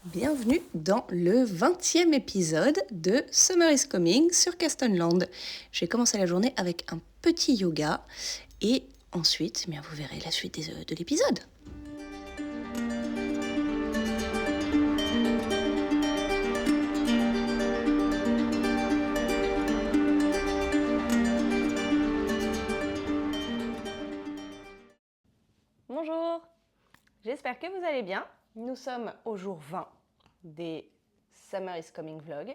Bienvenue dans le 20e épisode de Summer is Coming sur Castonland. J'ai commencé la journée avec un petit yoga et ensuite, vous verrez la suite de l'épisode. Bonjour, j'espère que vous allez bien. Nous sommes au jour 20 des Summer is Coming vlog,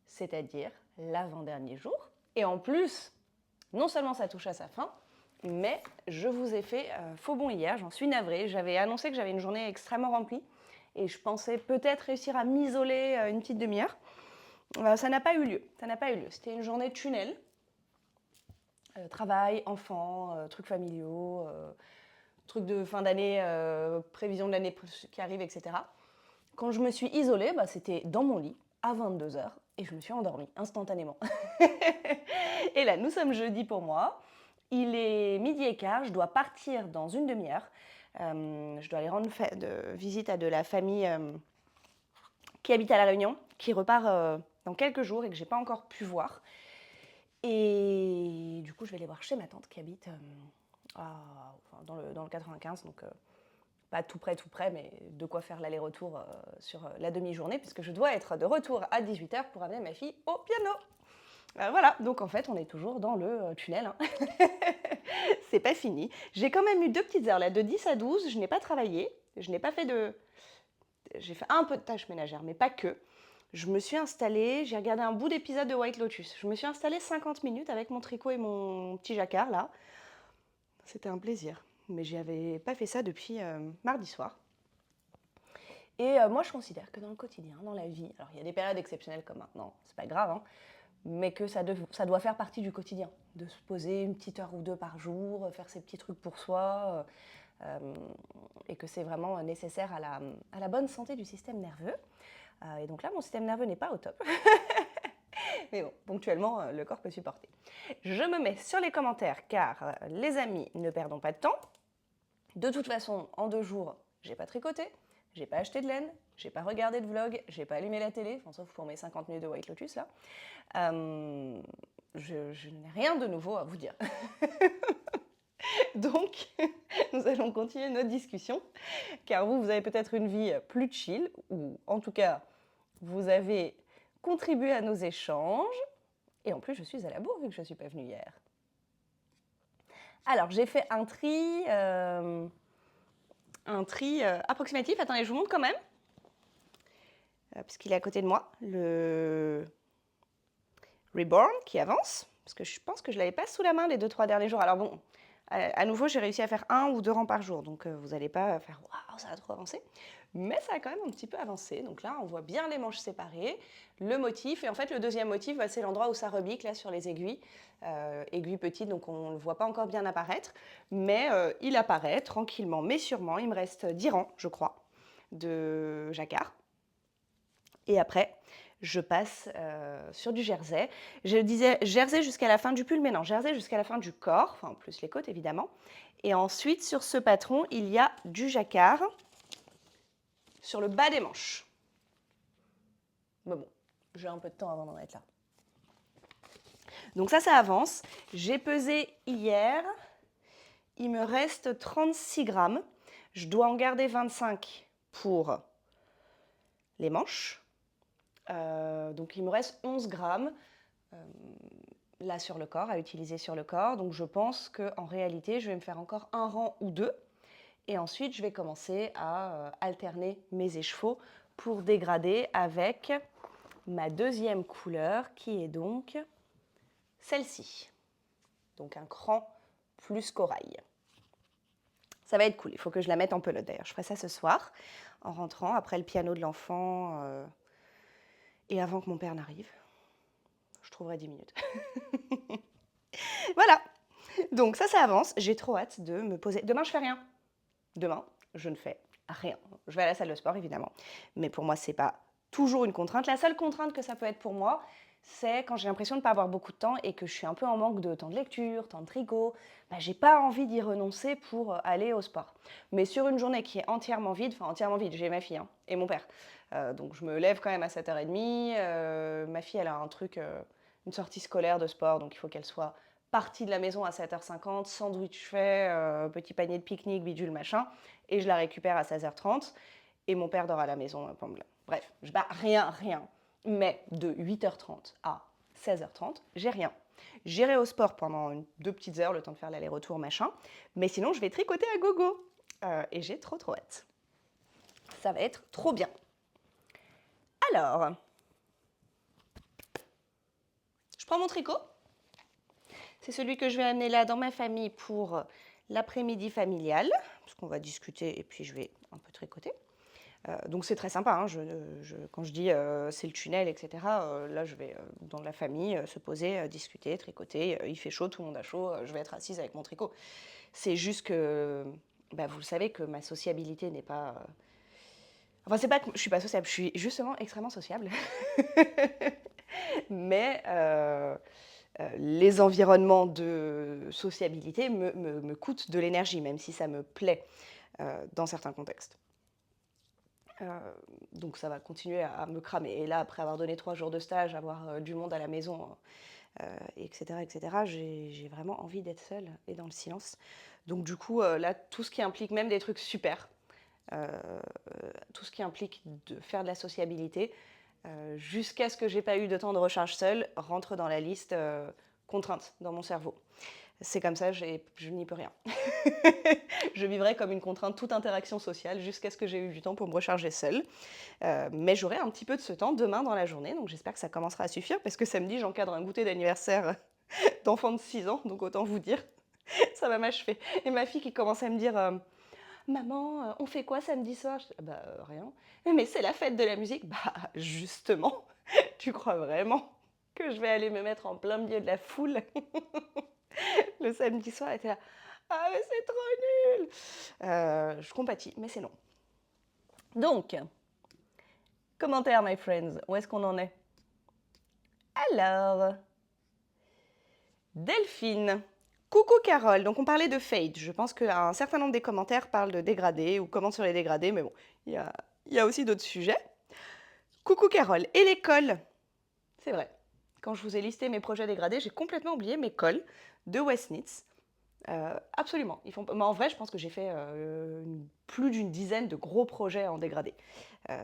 c'est-à-dire l'avant-dernier jour. Et en plus, non seulement ça touche à sa fin, mais je vous ai fait faux bond hier, j'en suis navrée. J'avais annoncé que j'avais une journée extrêmement remplie et je pensais peut-être réussir à m'isoler une petite demi-heure. Ça n'a pas eu lieu, C'était une journée de tunnel. Travail, enfants, trucs familiaux, trucs de fin d'année, prévision de l'année qui arrive, etc. Quand je me suis isolée, c'était dans mon lit à 22h et je me suis endormie instantanément. Et là, nous sommes jeudi pour moi. Il est 12h15, je dois partir dans une demi-heure. Je dois aller rendre visite à de la famille qui habite à La Réunion, qui repart dans quelques jours et que je n'ai pas encore pu voir. Et du coup, je vais aller voir chez ma tante qui habite dans le 95, donc pas tout près, mais de quoi faire l'aller-retour sur la demi-journée, puisque je dois être de retour à 18h pour amener ma fille au piano. Voilà, donc en fait, on est toujours dans le tunnel. Hein. C'est pas fini. J'ai quand même eu 2 petites heures là, de 10 à 12, je n'ai pas travaillé, j'ai fait un peu de tâches ménagères, mais pas que. Je me suis installée, j'ai regardé un bout d'épisode de White Lotus. Je me suis installée 50 minutes avec mon tricot et mon petit jacquard là. C'était un plaisir, mais j'avais pas fait ça depuis mardi soir. Et moi, je considère que dans le quotidien, dans la vie, alors il y a des périodes exceptionnelles comme maintenant, c'est pas grave, hein, mais que ça doit faire partie du quotidien, de se poser une petite heure ou deux par jour, faire ses petits trucs pour soi, et que c'est vraiment nécessaire à la bonne santé du système nerveux. Et donc là, mon système nerveux n'est pas au top. Mais bon, ponctuellement, le corps peut supporter. Je me mets sur les commentaires car, les amis, ne perdons pas de temps. De toute façon, en 2 jours, j'ai pas tricoté, j'ai pas acheté de laine, j'ai pas regardé de vlog, j'ai pas allumé la télé, enfin, sauf pour mes 50 minutes de White Lotus là. Je n'ai rien de nouveau à vous dire. Donc, nous allons continuer notre discussion, car vous avez peut-être une vie plus chill, ou en tout cas, vous avez contribué à nos échanges, et en plus, je suis à la bourre vu que je ne suis pas venue hier. Alors, j'ai fait un tri approximatif. Attendez, je vous montre quand même, puisqu'il est à côté de moi, le Reborn qui avance, parce que je pense que je ne l'avais pas sous la main les 2-3 derniers jours. Alors bon, à nouveau, j'ai réussi à faire 1 ou 2 rangs par jour, donc vous n'allez pas faire « waouh, ça a trop avancé !» Mais ça a quand même un petit peu avancé. Donc là, on voit bien les manches séparées, le motif, et en fait, le deuxième motif, c'est l'endroit où ça rebique, là, sur les aiguilles. Aiguilles petites, donc on ne le voit pas encore bien apparaître, mais il apparaît tranquillement, mais sûrement. Il me reste 10 rangs, je crois, de jacquard. Et après, je passe sur du jersey. Je disais jersey jusqu'à la fin du pull, mais non, jersey jusqu'à la fin du corps, enfin plus les côtes évidemment. Et ensuite, sur ce patron, il y a du jacquard sur le bas des manches. Mais bon, j'ai un peu de temps avant d'en être là. Donc ça avance. J'ai pesé hier. Il me reste 36 grammes. Je dois en garder 25 pour les manches. Donc il me reste 11 grammes là sur le corps, à utiliser sur le corps. Donc je pense qu'en réalité, je vais me faire encore 1 rang ou 2. Et ensuite, je vais commencer à alterner mes écheveaux pour dégrader avec ma deuxième couleur qui est donc celle-ci. Donc un cran plus corail. Ça va être cool, il faut que je la mette en pelote d'ailleurs. Je ferai ça ce soir en rentrant après le piano de l'enfant et avant que mon père n'arrive. Je trouverai 10 minutes. Voilà, donc ça avance. J'ai trop hâte de me poser. Demain, je fais rien. Demain, je ne fais rien. Je vais à la salle de sport, évidemment. Mais pour moi, c'est pas toujours une contrainte. La seule contrainte que ça peut être pour moi, c'est quand j'ai l'impression de ne pas avoir beaucoup de temps et que je suis un peu en manque de temps de lecture, temps de tricot. Bah, j'ai pas envie d'y renoncer pour aller au sport. Mais sur une journée qui est entièrement vide, enfin entièrement vide, j'ai ma fille hein, et mon père. Donc je me lève quand même à 7h30. Ma fille, elle a un truc, une sortie scolaire de sport, donc il faut qu'elle soit partie de la maison à 7h50, sandwich fait, petit panier de pique-nique, bidule, machin, et je la récupère à 16h30, et mon père dort à la maison. Bref, rien. Mais de 8h30 à 16h30, j'ai rien. J'irai au sport pendant 2 petites heures, le temps de faire l'aller-retour, machin, mais sinon je vais tricoter à gogo. Et j'ai trop hâte. Ça va être trop bien. Alors, je prends mon tricot. C'est celui que je vais amener là dans ma famille pour l'après-midi familial, parce qu'on va discuter et puis je vais un peu tricoter. Donc c'est très sympa, hein, quand je dis c'est le tunnel, etc., là je vais dans la famille se poser, discuter, tricoter, il fait chaud, tout le monde a chaud, je vais être assise avec mon tricot. C'est juste que, bah, vous le savez que ma sociabilité n'est pas... Enfin c'est pas que je suis pas sociable, je suis justement extrêmement sociable. Mais les environnements de sociabilité me coûtent de l'énergie, même si ça me plaît dans certains contextes. Donc ça va continuer à me cramer. Et là, après avoir donné 3 jours de stage, avoir du monde à la maison, etc., j'ai vraiment envie d'être seule et dans le silence. Donc du coup, là, tout ce qui implique même des trucs super, tout ce qui implique de faire de la sociabilité, jusqu'à ce que j'ai pas eu de temps de recharge seule, rentre dans la liste contrainte dans mon cerveau. C'est comme ça, je n'y peux rien. Je vivrai comme une contrainte toute interaction sociale jusqu'à ce que j'ai eu du temps pour me recharger seule. Mais j'aurai un petit peu de ce temps demain dans la journée, donc j'espère que ça commencera à suffire, parce que samedi, j'encadre un goûter d'anniversaire d'enfant de 6 ans, donc autant vous dire, ça va m'achever. Et ma fille qui commence à me dire Maman, on fait quoi samedi soir? Je dis, bah rien. Mais c'est la fête de la musique. Bah justement, tu crois vraiment que je vais aller me mettre en plein milieu de la foule le samedi soir? Elle était là, ah mais c'est trop nul. Je compatis, mais c'est non. Donc, commentaire, my friends, où est-ce qu'on en est? Alors, Delphine. Coucou Carole, donc on parlait de fade. Je pense qu'un certain nombre des commentaires parlent de dégradés ou comment sur les dégradés, mais bon, il y a aussi d'autres sujets. Coucou Carole, et les cols? C'est vrai, quand je vous ai listé mes projets dégradés, j'ai complètement oublié mes cols de Westnitz. Absolument. Mais en vrai, je pense que j'ai fait plus d'une dizaine de gros projets en dégradé.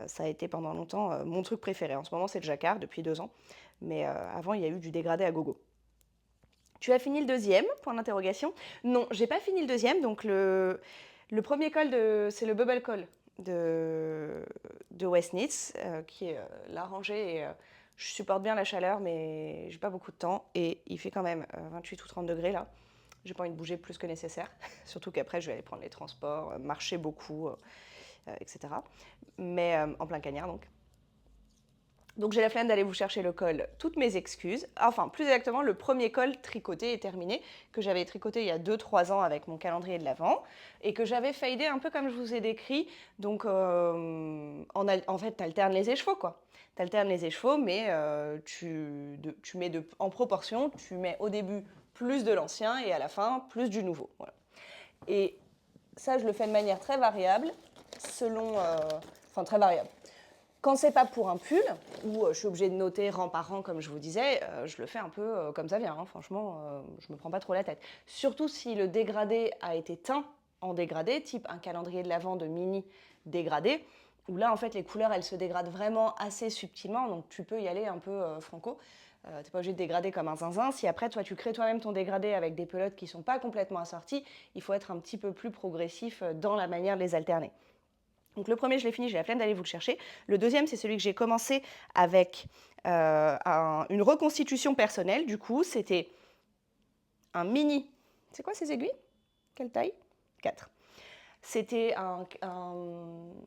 Ça a été pendant longtemps mon truc préféré. En ce moment, c'est le jacquard depuis 2 ans. Mais avant, il y a eu du dégradé à gogo. Tu as fini le deuxième? Point d'interrogation. Non, j'ai pas fini le deuxième. Donc le premier col, c'est le bubble col de Westnitz, qui est la rangée. Et, je supporte bien la chaleur, mais j'ai pas beaucoup de temps. Et il fait quand même 28 ou 30 degrés là. J'ai pas envie de bouger plus que nécessaire. Surtout qu'après, je vais aller prendre les transports, marcher beaucoup, etc. Mais en plein cagnard donc. Donc j'ai la flemme d'aller vous chercher le col, toutes mes excuses. Enfin, plus exactement, le premier col tricoté est terminé, que j'avais tricoté il y a 2-3 ans avec mon calendrier de l'Avent, et que j'avais fadé un peu comme je vous ai décrit. Donc en fait, tu alternes les écheveaux, quoi. Tu alternes les écheveaux, mais tu mets en proportion, tu mets au début plus de l'ancien et à la fin plus du nouveau. Voilà. Et ça, je le fais de manière très variable, enfin très variable. Quand c'est pas pour un pull, où je suis obligée de noter rang par rang, comme je vous disais, je le fais un peu comme ça vient. Hein. Franchement, je me prends pas trop la tête. Surtout si le dégradé a été teint en dégradé, type un calendrier de l'Avent de mini dégradé, où là, en fait, les couleurs, elles se dégradent vraiment assez subtilement, donc tu peux y aller un peu franco. T'es pas obligé de dégrader comme un zinzin. Si après, toi, tu crées toi-même ton dégradé avec des pelotes qui sont pas complètement assorties, il faut être un petit peu plus progressif dans la manière de les alterner. Donc le premier, je l'ai fini, j'ai la flemme d'aller vous le chercher. Le deuxième, c'est celui que j'ai commencé avec une reconstitution personnelle. Du coup, c'était un mini... C'est quoi ces aiguilles? Quelle taille? 4. C'était un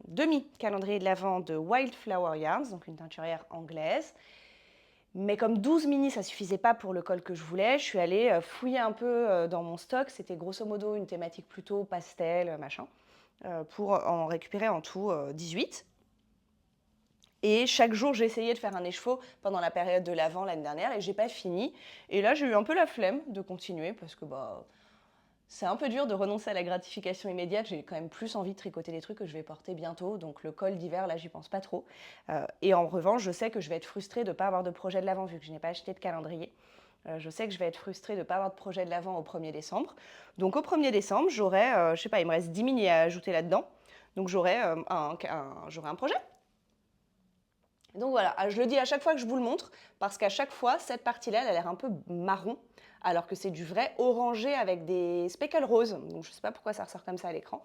demi-calendrier de l'Avent de Wildflower Yarns, donc une teinturière anglaise. Mais comme 12 mini, ça suffisait pas pour le col que je voulais, je suis allée fouiller un peu dans mon stock. C'était grosso modo une thématique plutôt pastel, machin. Pour en récupérer en tout 18. Et chaque jour, j'ai essayé de faire un écheveau pendant la période de l'Avent l'année dernière et j'ai pas fini. Et là, j'ai eu un peu la flemme de continuer parce que c'est un peu dur de renoncer à la gratification immédiate. J'ai quand même plus envie de tricoter des trucs que je vais porter bientôt. Donc le col d'hiver, là, j'y pense pas trop. Et en revanche, je sais que je vais être frustrée de ne pas avoir de projet de l'Avent vu que je n'ai pas acheté de calendrier. Je sais que je vais être frustrée de ne pas avoir de projet de l'Avent au 1er décembre. Donc au 1er décembre, j'aurai, je sais pas, il me reste 10 mini à ajouter là-dedans. Donc j'aurai un projet. Donc voilà, je le dis à chaque fois que je vous le montre, parce qu'à chaque fois, cette partie-là, elle a l'air un peu marron, alors que c'est du vrai orangé avec des speckles roses. Donc je ne sais pas pourquoi ça ressort comme ça à l'écran.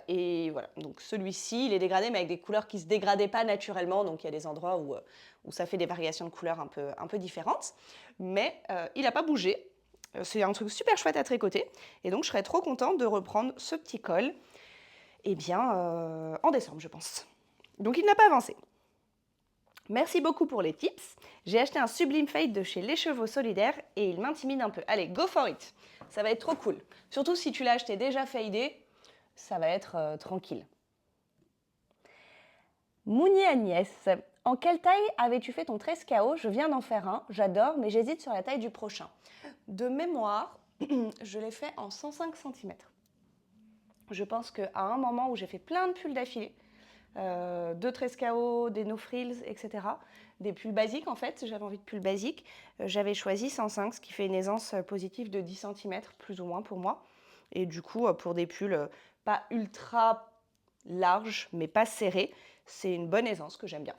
Et voilà, donc celui-ci, il est dégradé, mais avec des couleurs qui ne se dégradaient pas naturellement. Donc il y a des endroits où ça fait des variations de couleurs un peu différentes. Mais il n'a pas bougé. C'est un truc super chouette à tricoter. Et donc je serais trop contente de reprendre ce petit col en décembre, je pense. Donc il n'a pas avancé. Merci beaucoup pour les tips. J'ai acheté un sublime fade de chez Les Chevaux Solidaires et il m'intimide un peu. Allez, go for it. Ça va être trop cool. Surtout si tu l'as acheté déjà fadé, ça va être tranquille. Mouni Agnès, en quelle taille avais-tu fait ton 13KO? Je viens d'en faire un, j'adore, mais j'hésite sur la taille du prochain. De mémoire, je l'ai fait en 105 cm. Je pense qu'à un moment où j'ai fait plein de pulls d'affilée, 2 13KO, des no frills, etc. Des pulls basiques en fait, j'avais envie de pulls basiques. J'avais choisi 105, ce qui fait une aisance positive de 10 cm plus ou moins pour moi. Et du coup, pour des pulls pas ultra larges, mais pas serrés, c'est une bonne aisance que j'aime bien.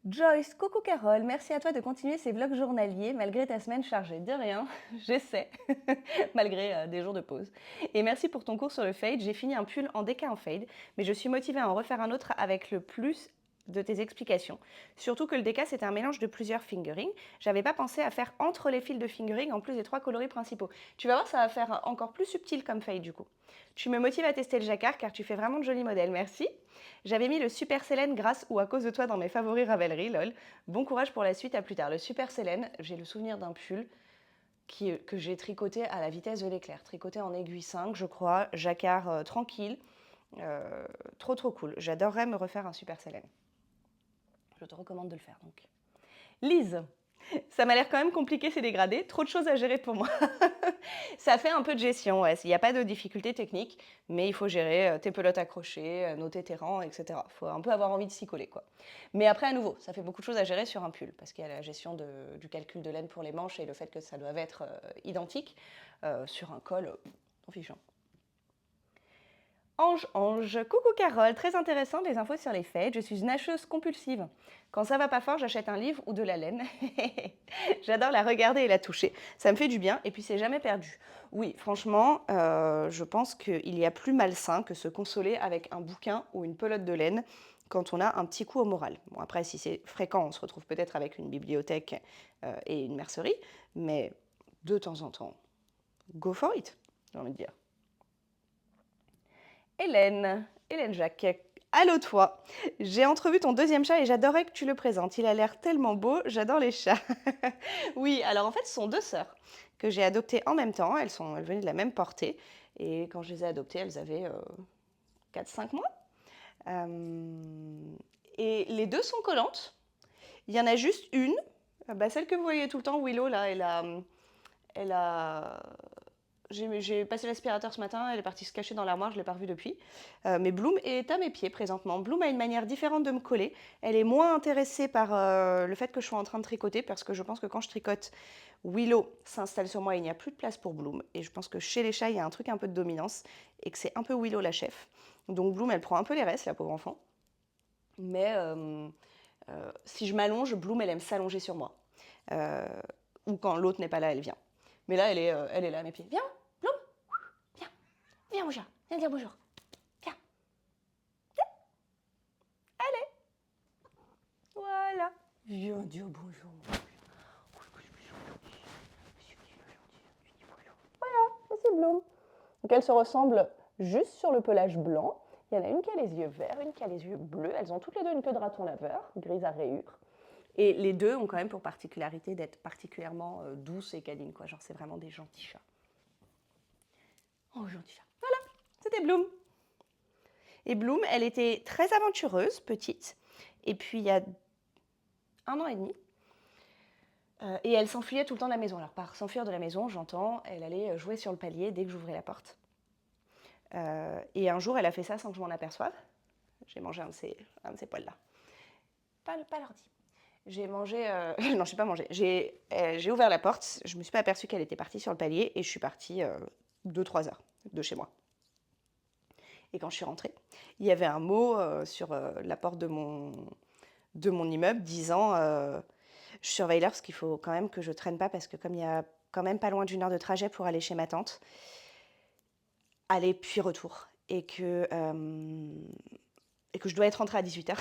Joyce, coucou Carole, merci à toi de continuer ces vlogs journaliers malgré ta semaine chargée. De rien, j'essaie, malgré des jours de pause. Et merci pour ton cours sur le fade. J'ai fini un pull en déca en fade, mais je suis motivée à en refaire un autre avec le plus de tes explications. Surtout que le déca, c'était un mélange de plusieurs fingerings. J'avais pas pensé à faire entre les fils de fingering en plus des 3 coloris principaux. Tu vas voir, ça va faire encore plus subtil comme fade du coup. Tu me motives à tester le jacquard car tu fais vraiment de jolis modèles, merci. J'avais mis le Super Célène grâce ou à cause de toi dans mes favoris Ravelry, lol. Bon courage pour la suite, à plus tard. Le Super Célène, j'ai le souvenir d'un pull que j'ai tricoté à la vitesse de l'éclair. Tricoté en aiguille 5, je crois, jacquard tranquille. Trop cool. J'adorerais me refaire un Super Célène. Je te recommande de le faire donc. Lise, ça m'a l'air quand même compliqué ces dégradés, trop de choses à gérer pour moi. Ça fait un peu de gestion, ouais. Il n'y a pas de difficulté technique, mais il faut gérer tes pelotes accrochées, noter tes rangs, etc. Il faut un peu avoir envie de s'y coller, quoi. Mais après, à nouveau, ça fait beaucoup de choses à gérer sur un pull, parce qu'il y a la gestion du calcul de laine pour les manches et le fait que ça doit être identique. Sur un col, en fichant. Ange, coucou Carole, très intéressant des infos sur les fades, je suis une acheteuse compulsive. Quand ça va pas fort, j'achète un livre ou de la laine. J'adore la regarder et la toucher, ça me fait du bien et puis c'est jamais perdu. Oui, franchement, je pense qu'il y a plus malsain que se consoler avec un bouquin ou une pelote de laine quand on a un petit coup au moral. Bon après, si c'est fréquent, on se retrouve peut-être avec une bibliothèque et une mercerie, mais de temps en temps, go for it, j'ai envie de dire. Hélène Jacques, allô toi. J'ai entrevu ton deuxième chat et j'adorerais que tu le présentes. Il a l'air tellement beau, j'adore les chats. Oui, alors en fait, ce sont 2 sœurs que j'ai adoptées en même temps. Elles venaient de la même portée. Et quand je les ai adoptées, elles avaient 4-5 mois. Et les 2 sont collantes. Il y en a juste une, celle que vous voyez tout le temps, Willow, là, elle a j'ai passé l'aspirateur ce matin, elle est partie se cacher dans l'armoire, je ne l'ai pas revue depuis. Mais Bloom est à mes pieds présentement. Bloom a une manière différente de me coller. Elle est moins intéressée par le fait que je sois en train de tricoter, parce que je pense que quand je tricote, Willow s'installe sur moi et il n'y a plus de place pour Bloom. Et je pense que chez les chats, il y a un truc un peu de dominance et que c'est un peu Willow la chef. Donc Bloom, elle prend un peu les restes, la pauvre enfant. Mais si je m'allonge, Bloom, elle aime s'allonger sur moi. Ou quand l'autre n'est pas là, elle vient. Mais là, elle est là à mes pieds. Viens, Bloom, viens, viens mon chat, viens dire bonjour. Viens, viens. Allez, voilà. Viens dire bonjour. Voilà, ça c'est Bloom. Donc elles se ressemblent juste sur le pelage blanc. Il y en a une qui a les yeux verts, une qui a les yeux bleus. Elles ont toutes les deux une queue de raton laveur, grise à rayures. Et les deux ont quand même pour particularité d'être particulièrement douces et câlines, quoi. Genre, c'est vraiment des gentils chats. Oh, gentils chats. Voilà, c'était Bloom. Et Bloom, elle était très aventureuse, petite. Et puis, il y a 1 an et demi, et elle s'enfuyait tout le temps de la maison. Alors, par s'enfuir de la maison, j'entends, elle allait jouer sur le palier dès que j'ouvrais la porte. Et un jour, elle a fait ça sans que je m'en aperçoive. J'ai mangé un de ces poils-là. Pas l'ordi. J'ai mangé... non, je n'ai pas mangé. J'ai ouvert la porte, je ne me suis pas aperçue qu'elle était partie sur le palier, et je suis partie 2-3 heures de chez moi. Et quand je suis rentrée, il y avait un mot sur la porte de mon immeuble disant je surveille l'heure parce qu'il faut quand même que je traîne pas, parce que comme il y a quand même pas loin d'1 heure de trajet pour aller chez ma tante, aller puis retour, et que je dois être rentrée à 18h.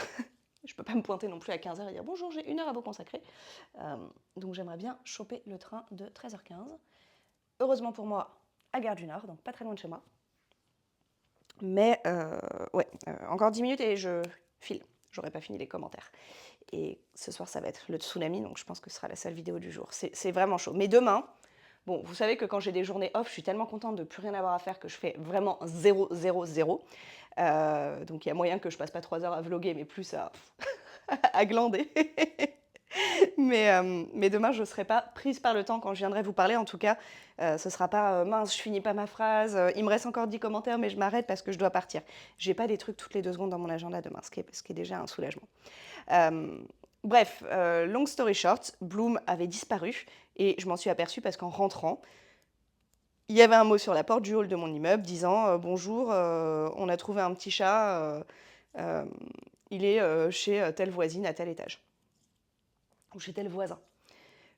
Je peux pas me pointer non plus à 15h et dire bonjour, j'ai 1 heure à vous consacrer. Donc j'aimerais bien choper le train de 13h15. Heureusement pour moi, à Gare du Nord, donc pas très loin de chez moi. Mais ouais, encore 10 minutes et je file. J'aurais pas fini les commentaires. Et ce soir, ça va être le tsunami, donc je pense que ce sera la seule vidéo du jour. C'est vraiment chaud. Mais demain, bon, vous savez que quand j'ai des journées off, je suis tellement contente de plus rien avoir à faire que je fais vraiment 0, 0, 0. Donc il y a moyen que je passe pas 3 heures à vlogger, mais plus à glander. Mais demain, je ne serai pas prise par le temps quand je viendrai vous parler. En tout cas, ce ne sera pas mince, je finis pas ma phrase, il me reste encore 10 commentaires, mais je m'arrête parce que je dois partir. J'ai pas des trucs toutes les 2 secondes dans mon agenda demain, ce qui est déjà un soulagement. Bref, long story short, Bloom avait disparu et je m'en suis aperçue parce qu'en rentrant, il y avait un mot sur la porte du hall de mon immeuble disant bonjour, on a trouvé un petit chat, il est chez telle voisine à tel étage. Ou chez tel voisin.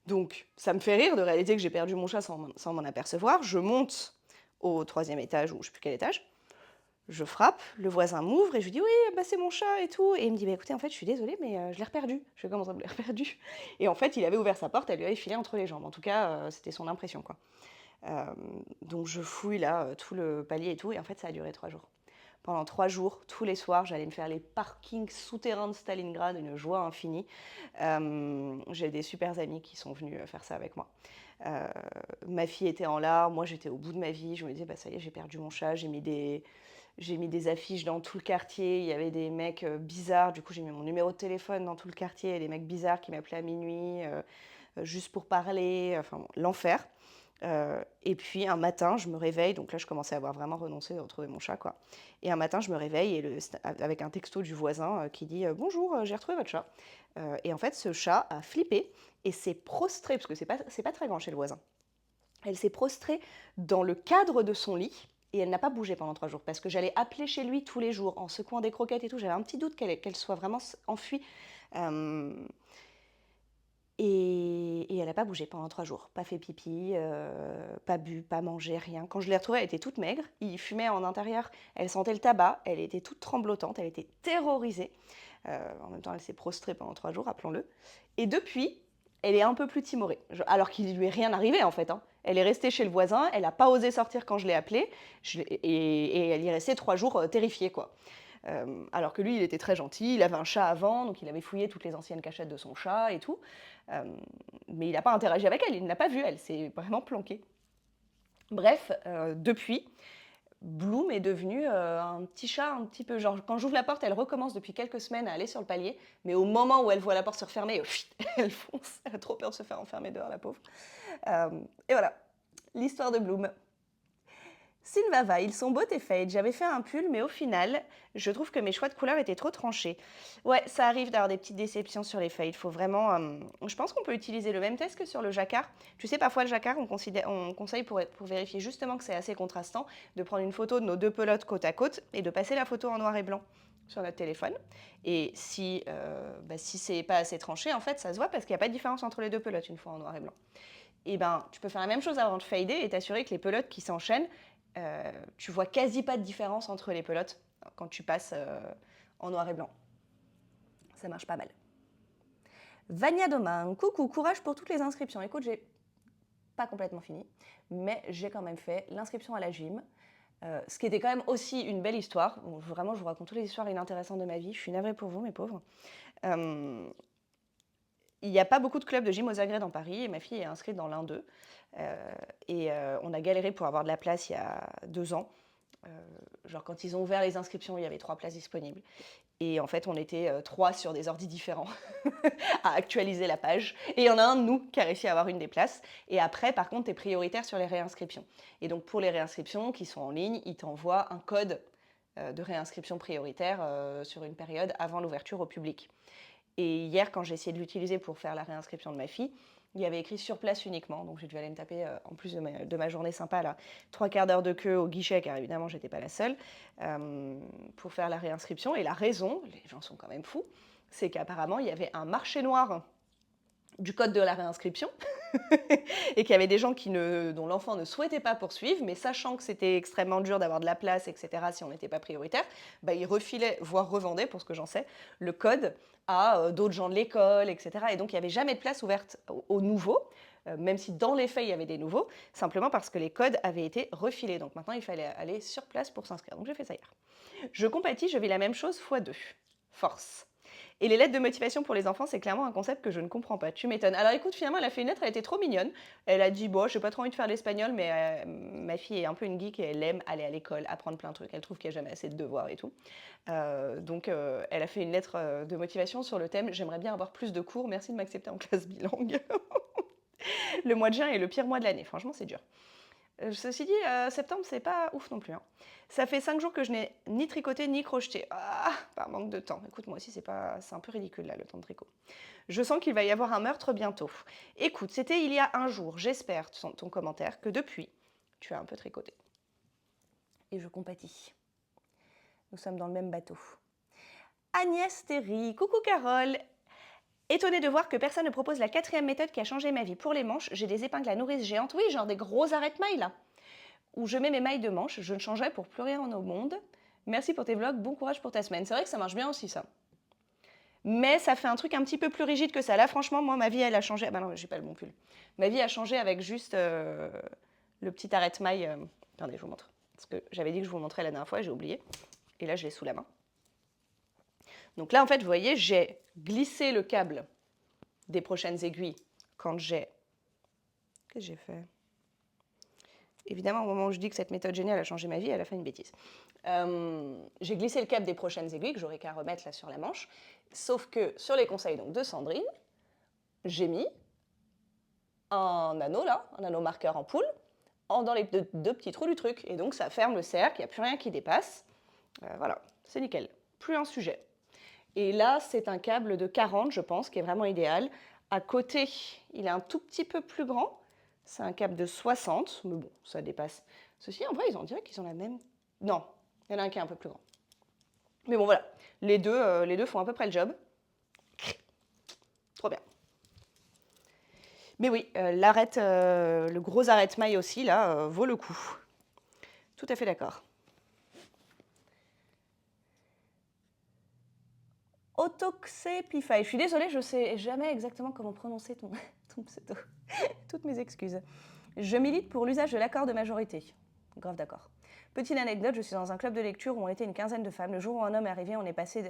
Donc, ça me fait rire de réaliser que j'ai perdu mon chat sans m'en apercevoir. Je monte au 3e étage, ou je ne sais plus quel étage. Je frappe, le voisin m'ouvre et je lui dis oui, bah, c'est mon chat et tout. Et il me dit bah, écoutez, en fait, je suis désolée, mais je l'ai reperdu. Je fais comment ça, vous l'avez reperdu? Et en fait, il avait ouvert sa porte, elle lui avait filé entre les jambes. En tout cas, c'était son impression, quoi. Donc, je fouille là tout le palier et tout. Et en fait, ça a duré 3 jours. Pendant 3 jours, tous les soirs, j'allais me faire les parkings souterrains de Stalingrad, une joie infinie. J'ai des super amis qui sont venus faire ça avec moi. Ma fille était en larmes, moi j'étais au bout de ma vie. Je me disais, bah, ça y est, j'ai perdu mon chat. J'ai mis des affiches dans tout le quartier. Il y avait des mecs bizarres. Du coup, j'ai mis mon numéro de téléphone dans tout le quartier. Et des mecs bizarres qui m'appelaient à minuit juste pour parler. Enfin, bon, l'enfer. Et puis un matin, je me réveille, donc là je commençais à avoir vraiment renoncé de retrouver mon chat, quoi. Et un matin, je me réveille avec un texto du voisin qui dit bonjour, j'ai retrouvé votre chat. Et en fait, ce chat a flippé et s'est prostré, parce que c'est pas très grand chez le voisin. Elle s'est prostrée dans le cadre de son lit et elle n'a pas bougé pendant 3 jours, parce que j'allais appeler chez lui tous les jours en secouant des croquettes et tout. J'avais un petit doute qu'elle soit vraiment enfuie. Et elle n'a pas bougé pendant 3 jours. Pas fait pipi, pas bu, pas mangé, rien. Quand je l'ai retrouvée, elle était toute maigre. Il fumait en intérieur. Elle sentait le tabac. Elle était toute tremblotante. Elle était terrorisée. En même temps, elle s'est prostrée pendant 3 jours, rappelons-le. Et depuis, elle est un peu plus timorée. Alors qu'il ne lui est rien arrivé, en fait. Hein. Elle est restée chez le voisin. Elle n'a pas osé sortir quand je l'ai appelée. Et elle y est restée 3 jours terrifiée, quoi. Alors que lui, il était très gentil, il avait un chat avant, donc il avait fouillé toutes les anciennes cachettes de son chat et tout. Mais il n'a pas interagi avec elle, il ne l'a pas vue, elle s'est vraiment planquée. Bref, depuis, Bloom est devenue un petit chat un petit peu... Genre, quand j'ouvre la porte, elle recommence depuis quelques semaines à aller sur le palier, mais au moment où elle voit la porte se refermer, elle fonce, elle a trop peur de se faire enfermer dehors, la pauvre. Et voilà, l'histoire de Bloom. Sylvava, ils sont beaux tes fades. J'avais fait un pull, mais au final, je trouve que mes choix de couleurs étaient trop tranchés. Ouais, ça arrive d'avoir des petites déceptions sur les fades. Faut vraiment. Je pense qu'on peut utiliser le même test que sur le jacquard. Tu sais, parfois le jacquard, on conseille pour vérifier justement que c'est assez contrastant, de prendre une photo de nos 2 pelotes côte à côte et de passer la photo en noir et blanc sur notre téléphone. Et si c'est pas assez tranché, en fait, ça se voit parce qu'il n'y a pas de différence entre les 2 pelotes une fois en noir et blanc. Et ben, tu peux faire la même chose avant de fader et t'assurer que les pelotes qui s'enchaînent, tu vois quasi pas de différence entre les pelotes quand tu passes en noir et blanc. Ça marche pas mal. Vania Domain, coucou, courage pour toutes les inscriptions. Écoute, j'ai pas complètement fini, mais j'ai quand même fait l'inscription à la gym, ce qui était quand même aussi une belle histoire. Bon, vraiment, je vous raconte toutes les histoires inintéressantes de ma vie. Je suis navrée pour vous, mes pauvres. Il n'y a pas beaucoup de clubs de gym aux agrès dans Paris et ma fille est inscrite dans l'un d'eux. On a galéré pour avoir de la place il y a 2 ans. Genre quand ils ont ouvert les inscriptions, il y avait 3 places disponibles. Et en fait, on était 3 sur des ordis différents à actualiser la page. Et il y en a un de nous qui a réussi à avoir une des places. Et après, par contre, tu es prioritaire sur les réinscriptions. Et donc pour les réinscriptions qui sont en ligne, ils t'envoient un code de réinscription prioritaire sur une période avant l'ouverture au public. Et hier, quand j'ai essayé de l'utiliser pour faire la réinscription de ma fille, il y avait écrit sur place uniquement. Donc j'ai dû aller me taper, en plus de ma journée sympa, là, 3/4 d'heure de queue au guichet, car évidemment, j'étais pas la seule, pour faire la réinscription. Et la raison, les gens sont quand même fous, c'est qu'apparemment, il y avait un marché noir du code de la réinscription et qu'il y avait des gens dont l'enfant ne souhaitait pas poursuivre, mais sachant que c'était extrêmement dur d'avoir de la place, etc., si on n'était pas prioritaire, bah, ils refilaient, voire revendaient, pour ce que j'en sais, le code à d'autres gens de l'école, etc. Et donc il n'y avait jamais de place ouverte aux nouveaux, même si dans les faits il y avait des nouveaux, simplement parce que les codes avaient été refilés. Donc maintenant il fallait aller sur place pour s'inscrire. Donc j'ai fait ça hier. Je compatis, je vis la même chose x2. Force. Et les lettres de motivation pour les enfants, c'est clairement un concept que je ne comprends pas. Tu m'étonnes. Alors écoute, finalement, elle a fait une lettre, elle était trop mignonne. Elle a dit, bon, j'ai pas trop envie de faire l'espagnol, mais ma fille est un peu une geek et elle aime aller à l'école, apprendre plein de trucs. Elle trouve qu'il n'y a jamais assez de devoirs et tout. Donc elle a fait une lettre de motivation sur le thème, j'aimerais bien avoir plus de cours, merci de m'accepter en classe bilingue. Le mois de juin est le pire mois de l'année, franchement c'est dur. Ceci dit, septembre, c'est pas ouf non plus, hein. Ça fait 5 jours que je n'ai ni tricoté ni crocheté. Ah, par manque de temps. Écoute, moi aussi, c'est un peu ridicule, là, le temps de tricot. Je sens qu'il va y avoir un meurtre bientôt. Écoute, c'était il y a un jour, j'espère, ton commentaire, que depuis, tu as un peu tricoté. Et je compatis. Nous sommes dans le même bateau. Agnès Théry, coucou Carole. Étonnée de voir que personne ne propose la 4e méthode qui a changé ma vie. Pour les manches, j'ai des épingles à nourrice géantes. Oui, genre des gros arrête-mailles, là. Où je mets mes mailles de manche, je ne changerai pour plus rien au monde. Merci pour tes vlogs, bon courage pour ta semaine. C'est vrai que ça marche bien aussi, ça. Mais ça fait un truc un petit peu plus rigide que ça. Là, franchement, moi, ma vie, elle a changé. Ah bah non, j'ai pas le bon pull. Ma vie a changé avec juste le petit arrête-maille. Attendez, je vous montre. Parce que j'avais dit que je vous montrais la dernière fois, j'ai oublié. Et là, je l'ai sous la main. Donc là, en fait, vous voyez, j'ai glissé le câble des prochaines aiguilles quand j'ai... Qu'est-ce que j'ai fait ? Évidemment, au moment où je dis que cette méthode géniale a changé ma vie, elle a fait une bêtise. J'ai glissé le câble des prochaines aiguilles que j'aurais qu'à remettre là sur la manche. Sauf que sur les conseils donc, de Sandrine, j'ai mis un anneau là, un anneau marqueur en poule, dans les deux petits trous du truc. Et donc ça ferme le cercle, il n'y a plus rien qui dépasse. Voilà, c'est nickel. Plus un sujet. Et là, c'est un câble de 40, je pense, qui est vraiment idéal. À côté, il est un tout petit peu plus grand. C'est un câble de 60, mais bon, ça dépasse. Ceci, en vrai, on dirait qu'ils ont la même... Non, il y en a un qui est un peu plus grand. Mais bon, voilà. Les deux font à peu près le job. Trop bien. Mais oui, le gros arrête-maille aussi, là, vaut le coup. Tout à fait d'accord. Autoxépify. Je suis désolée, je ne sais jamais exactement comment prononcer ton pseudo. Toutes mes excuses. Je milite pour l'usage de l'accord de majorité. Grave d'accord. Petite anecdote, je suis dans un club de lecture où on était une quinzaine de femmes. Le jour où un homme est arrivé, on est passé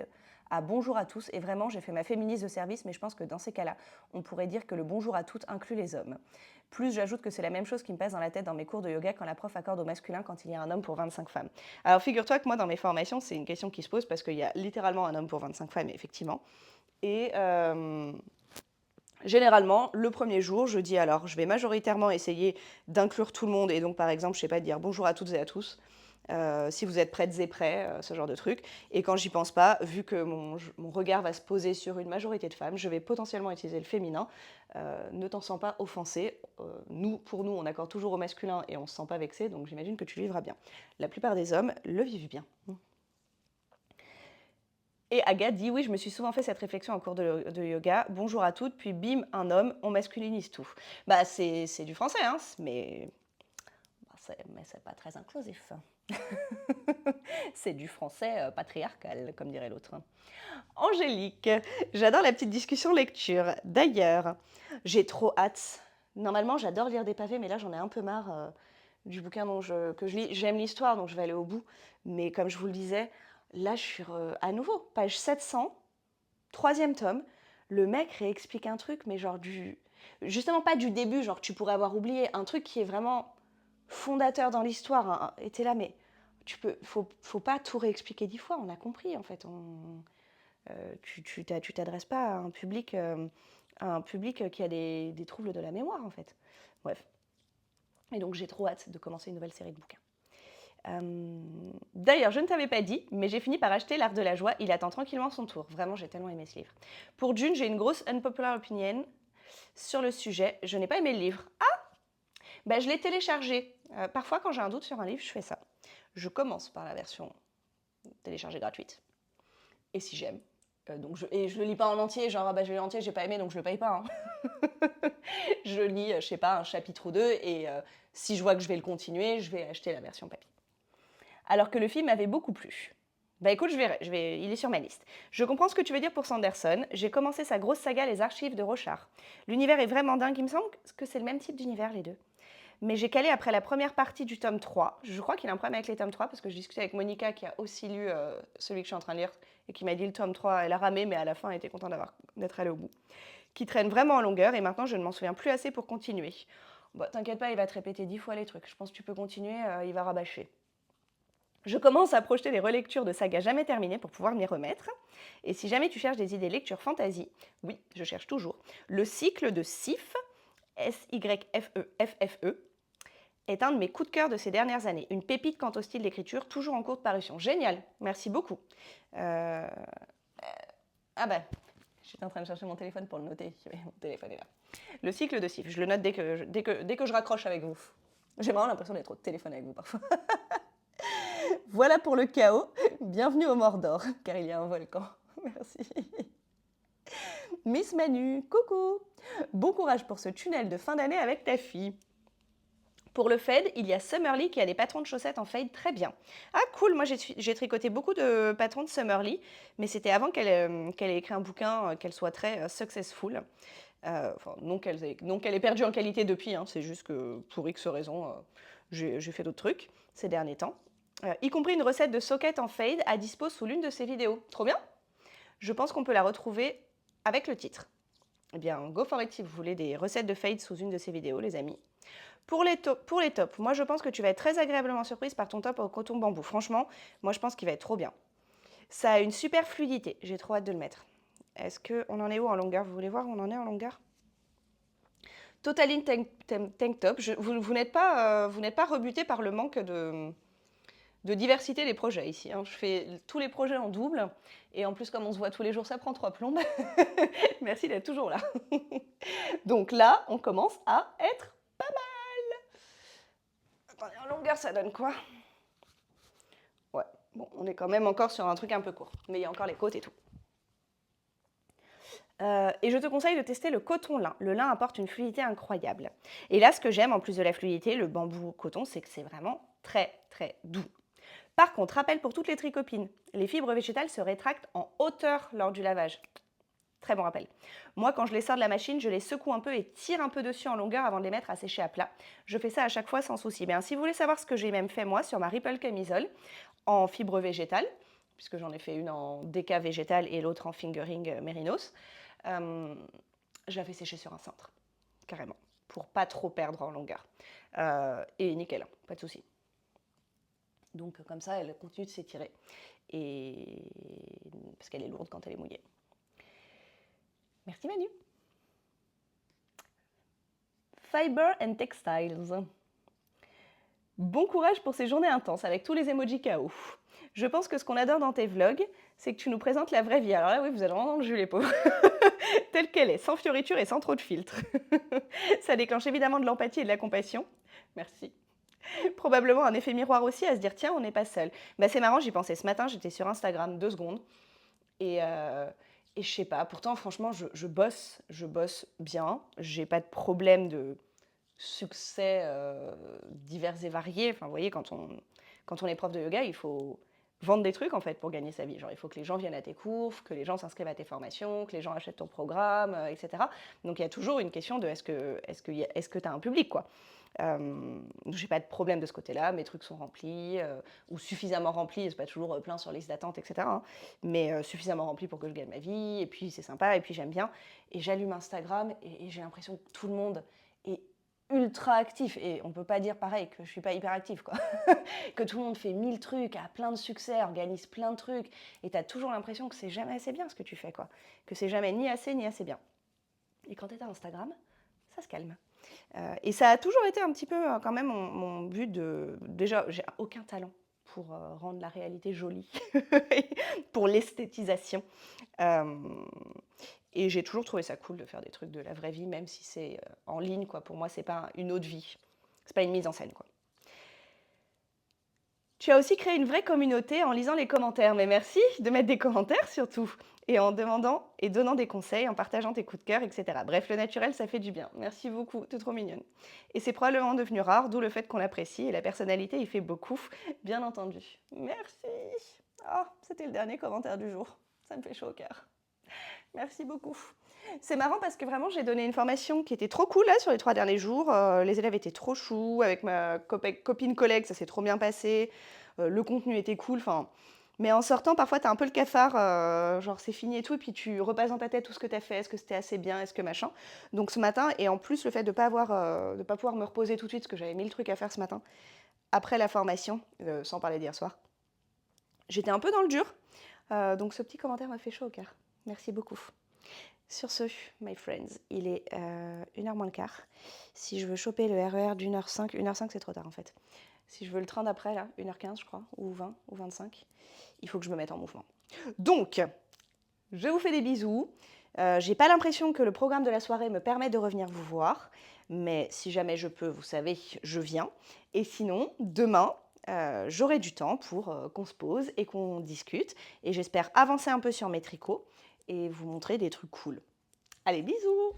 à bonjour à tous. Et vraiment, j'ai fait ma féministe de service, mais je pense que dans ces cas-là, on pourrait dire que le bonjour à toutes inclut les hommes. Plus, j'ajoute que c'est la même chose qui me passe dans la tête dans mes cours de yoga quand la prof accorde au masculin quand il y a un homme pour 25 femmes. Alors figure-toi que moi, dans mes formations, c'est une question qui se pose parce qu'il y a littéralement un homme pour 25 femmes, effectivement. Et... généralement, le premier jour, je dis alors, je vais majoritairement essayer d'inclure tout le monde et donc par exemple, je sais pas, dire bonjour à toutes et à tous, si vous êtes prêtes et prêts, ce genre de truc. Et quand j'y pense pas, vu que mon regard va se poser sur une majorité de femmes, je vais potentiellement utiliser le féminin. Ne t'en sens pas offensé. Pour nous, on accorde toujours au masculin et on se sent pas vexé, donc j'imagine que tu le vivras bien. La plupart des hommes le vivent bien. Et Agathe dit, oui, je me suis souvent fait cette réflexion en cours de yoga. Bonjour à toutes, puis bim, un homme, on masculinise tout. Bah, c'est du français, hein, mais c'est pas très inclusif. C'est du français patriarcal, comme dirait l'autre. Angélique, j'adore la petite discussion lecture. D'ailleurs, j'ai trop hâte. Normalement, j'adore lire des pavés, mais là, j'en ai un peu marre du bouquin que je lis. J'aime l'histoire, donc je vais aller au bout. Mais comme je vous le disais, là, je suis à nouveau, page 700, 3e tome. Le mec réexplique un truc, mais genre justement pas du début, genre tu pourrais avoir oublié, un truc qui est vraiment fondateur dans l'histoire. Hein, et t'es là, mais faut pas tout réexpliquer 10 fois, on a compris en fait. Tu t'adresses pas à un public qui a des troubles de la mémoire en fait. Bref. Et donc j'ai trop hâte de commencer une nouvelle série de bouquins. D'ailleurs, je ne t'avais pas dit, mais j'ai fini par acheter L'Art de la Joie. Il attend tranquillement son tour. Vraiment, j'ai tellement aimé ce livre. Pour June, j'ai une grosse unpopular opinion sur le sujet. Je n'ai pas aimé le livre. Je l'ai téléchargé. Parfois, quand j'ai un doute sur un livre, je fais ça. Je commence par la version téléchargée gratuite. Et si j'aime. Et je le lis pas en entier, genre je lis en entier, j'ai pas aimé, donc je le paye pas. Hein. Je lis, je sais pas, un chapitre ou deux, et si je vois que je vais le continuer, je vais acheter la version papier. Alors que le film m'avait beaucoup plu. Écoute, il est sur ma liste. Je comprends ce que tu veux dire pour Sanderson. J'ai commencé sa grosse saga Les Archives de Rochard. L'univers est vraiment dingue, il me semble que c'est le même type d'univers les deux. Mais j'ai calé après la première partie du tome 3. Je crois qu'il a un problème avec les tomes 3 parce que je discutais avec Monica qui a aussi lu celui que je suis en train de lire et qui m'a dit le tome 3, elle a ramé, mais à la fin, elle était contente d'être allée au bout. Qui traîne vraiment en longueur et maintenant, je ne m'en souviens plus assez pour continuer. T'inquiète pas, il va te répéter 10 fois les trucs. Je pense que tu peux continuer, il va rabâcher. Je commence à projeter les relectures de sagas jamais terminées pour pouvoir m'y remettre. Et si jamais tu cherches des idées lecture fantasy, oui, je cherche toujours, le cycle de Syphe, S-Y-F-E-F-F-E, est un de mes coups de cœur de ces dernières années. Une pépite quant au style d'écriture, toujours en cours de parution. Génial, merci beaucoup. J'étais en train de chercher mon téléphone pour le noter. Mon téléphone est là. Le cycle de Syphe, je le note dès que je raccroche avec vous. J'ai vraiment l'impression d'être au téléphone avec vous parfois. Voilà pour le chaos. Bienvenue au Mordor, car il y a un volcan. Merci. Miss Manu, coucou. Bon courage pour ce tunnel de fin d'année avec ta fille. Pour le fade, il y a Summerlee qui a des patrons de chaussettes en fade très bien. Ah cool, moi j'ai tricoté beaucoup de patrons de Summerlee, mais c'était avant qu'elle ait écrit un bouquin, qu'elle soit très successful. Non qu'elle ait perdu en qualité depuis, hein, c'est juste que pour X raisons, j'ai fait d'autres trucs ces derniers temps. Y compris une recette de socket en fade à dispo sous l'une de ses vidéos. Trop bien. Je pense qu'on peut la retrouver avec le titre. Eh bien, go for it si vous voulez des recettes de fade sous une de ses vidéos, les amis. Pour les tops, moi je pense que tu vas être très agréablement surprise par ton top au coton bambou. Franchement, moi je pense qu'il va être trop bien. Ça a une super fluidité, j'ai trop hâte de le mettre. Est-ce qu'on en est où en longueur? Vous voulez voir où on en est en longueur? Totaline tank top, vous n'êtes pas rebuté par le manque de diversité des projets ici. Hein. Je fais tous les projets en double, et en plus comme on se voit tous les jours, ça prend 3 plombes. Merci d'être toujours là. Donc là, on commence à être pas mal. Attendez, en longueur, ça donne quoi? Ouais, bon, on est quand même encore sur un truc un peu court, mais il y a encore les côtes et tout. Et je te conseille de tester le coton lin. Le lin apporte une fluidité incroyable. Et là, ce que j'aime, en plus de la fluidité, le bambou coton, c'est que c'est vraiment très, très doux. Par contre, rappel pour toutes les tricopines, les fibres végétales se rétractent en hauteur lors du lavage. Très bon rappel. Moi, quand je les sors de la machine, je les secoue un peu et tire un peu dessus en longueur avant de les mettre à sécher à plat. Je fais ça à chaque fois sans souci. Bien, si vous voulez savoir ce que j'ai même fait moi sur ma Ripple camisole en fibre végétale, puisque j'en ai fait une en déca végétal et l'autre en fingering mérinos, je la fais sécher sur un cintre, carrément, pour pas trop perdre en longueur. Et nickel, pas de souci. Donc comme ça, elle continue de s'étirer, parce qu'elle est lourde quand elle est mouillée. Merci Manu. Fiber and Textiles. Bon courage pour ces journées intenses avec tous les emojis KO. Je pense que ce qu'on adore dans tes vlogs, c'est que tu nous présentes la vraie vie. Alors là, oui, vous êtes vraiment dans le jus, les pauvres. Telle qu'elle est, sans fioritures et sans trop de filtres. Ça déclenche évidemment de l'empathie et de la compassion. Merci. Probablement un effet miroir aussi à se dire tiens, on n'est pas seul. C'est marrant, j'y pensais ce matin, j'étais sur Instagram 2 secondes et je sais pas, pourtant franchement je bosse bien, j'ai pas de problème de succès divers et variés. Enfin, vous voyez, quand on est prof de yoga, il faut vendre des trucs en fait pour gagner sa vie. Genre, il faut que les gens viennent à tes cours, que les gens s'inscrivent à tes formations, que les gens achètent ton programme, etc. Donc il y a toujours une question de est-ce que tu as un public, quoi. J'ai pas de problème de ce côté-là, mes trucs sont remplis, ou suffisamment remplis, c'est pas toujours plein sur liste d'attente, etc. Hein, mais suffisamment remplis pour que je gagne ma vie, et puis c'est sympa, et puis j'aime bien. Et j'allume Instagram, et j'ai l'impression que tout le monde est ultra actif. Et on peut pas dire pareil que je suis pas hyper active, quoi. Que tout le monde fait 1000 trucs, a plein de succès, organise plein de trucs. Et tu as toujours l'impression que c'est jamais assez bien ce que tu fais, quoi. Que c'est jamais ni assez bien. Et quand tu es à Instagram, ça se calme. Et ça a toujours été un petit peu quand même mon but de... Déjà, j'ai aucun talent pour rendre la réalité jolie, pour l'esthétisation. Euh, et j'ai toujours trouvé ça cool de faire des trucs de la vraie vie, même si c'est en ligne, quoi. Pour moi, c'est pas une autre vie. C'est pas une mise en scène, quoi. Tu as aussi créé une vraie communauté en lisant les commentaires, mais merci de mettre des commentaires surtout, et en demandant et donnant des conseils, en partageant tes coups de cœur, etc. Bref, le naturel, ça fait du bien. Merci beaucoup, t'es trop mignonne. Et c'est probablement devenu rare, d'où le fait qu'on l'apprécie, et la personnalité y fait beaucoup, bien entendu. Merci. Oh, c'était le dernier commentaire du jour. Ça me fait chaud au cœur. Merci beaucoup. C'est marrant parce que vraiment, j'ai donné une formation qui était trop cool là sur les 3 derniers jours. Les élèves étaient trop choux. Avec ma copine collègue, ça s'est trop bien passé. Le contenu était cool. Enfin, mais en sortant, parfois, tu as un peu le cafard. Genre, c'est fini et tout. Et puis, tu repasses dans ta tête tout ce que tu as fait. Est-ce que c'était assez bien? Est-ce que machin? Donc, ce matin, et en plus, le fait de ne pas pouvoir me reposer tout de suite, parce que j'avais 1000 trucs à faire ce matin, après la formation, sans parler d'hier soir, j'étais un peu dans le dur. Donc, ce petit commentaire m'a fait chaud au cœur. Merci beaucoup. Sur ce, my friends, il est 1h moins le quart. Si je veux choper le RER d'1h05, 1h05 c'est trop tard en fait. Si je veux le train d'après, là, 1h15 je crois, ou 20, ou 25, il faut que je me mette en mouvement. Donc, je vous fais des bisous. J'ai pas l'impression que le programme de la soirée me permet de revenir vous voir, mais si jamais je peux, vous savez, je viens. Et sinon, demain, j'aurai du temps pour qu'on se pose et qu'on discute. Et j'espère avancer un peu sur mes tricots et vous montrer des trucs cool. Allez, bisous!